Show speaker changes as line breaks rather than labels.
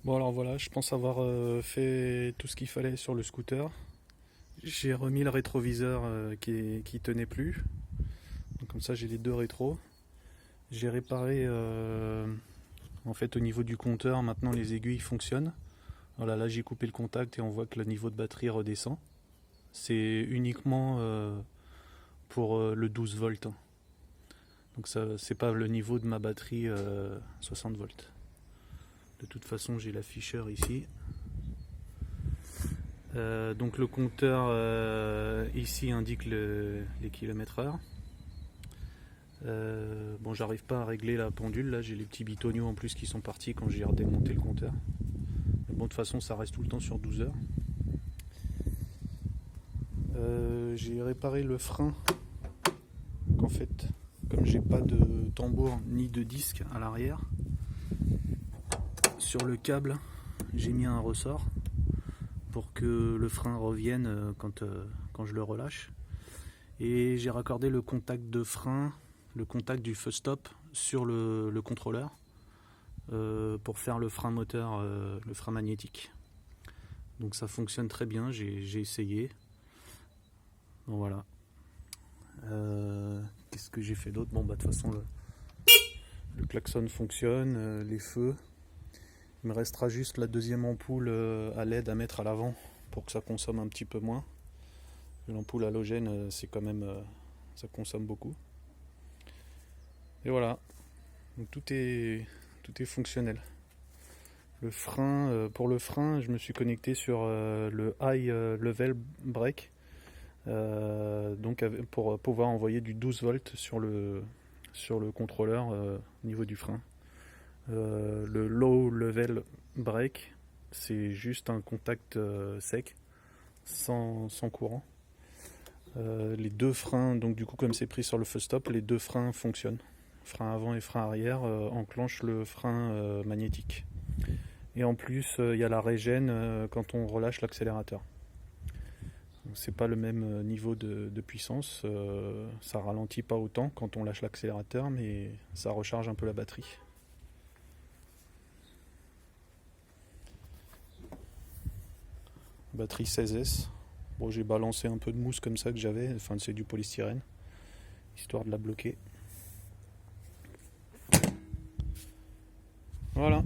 Bon alors voilà, je pense avoir fait tout ce qu'il fallait sur le scooter. J'ai remis le rétroviseur qui tenait plus. Donc comme ça j'ai les deux rétros. J'ai réparé en fait au niveau du compteur, maintenant les aiguilles fonctionnent. Voilà, là j'ai coupé le contact et on voit que le niveau de batterie redescend. C'est uniquement pour le 12 volts, hein. Donc ça c'est pas le niveau de ma batterie 60 volts. De toute façon j'ai l'afficheur ici. Donc le compteur ici indique les kilomètres heure. Bon, j'arrive pas à régler la pendule, là j'ai les petits bitoniaux en plus qui sont partis quand j'ai redémonté le compteur. Mais bon, de toute façon ça reste tout le temps sur 12 heures. J'ai réparé le frein. Donc en fait, comme j'ai pas de tambour ni de disque à l'arrière, sur le câble j'ai mis un ressort pour que le frein revienne quand je le relâche. Et j'ai raccordé le contact de frein, le contact du feu stop sur le contrôleur pour faire le frein moteur, le frein magnétique. Donc ça fonctionne très bien, j'ai essayé. Bon voilà. Qu'est-ce que j'ai fait d'autre? Bon bah de toute façon le klaxon fonctionne, les feux. Il me restera juste la deuxième ampoule à LED à mettre à l'avant pour que ça consomme un petit peu moins. L'ampoule halogène, c'est quand même, ça consomme beaucoup. Et voilà, donc tout est fonctionnel. Le frein, pour le frein, je me suis connecté sur le high level brake, donc pour pouvoir envoyer du 12 volts sur le contrôleur au niveau du frein. Le low level brake, c'est juste un contact sec, sans courant. Les deux freins, donc du coup comme c'est pris sur le feu stop, les deux freins fonctionnent. Frein avant et frein arrière enclenchent le frein magnétique. Et en plus il y a la régène quand on relâche l'accélérateur. C'est pas le même niveau de puissance, ça ralentit pas autant quand on lâche l'accélérateur, mais ça recharge un peu la batterie. Batterie 16S. Bon, j'ai balancé un peu de mousse comme ça que j'avais, enfin c'est du polystyrène, histoire de la bloquer. Voilà.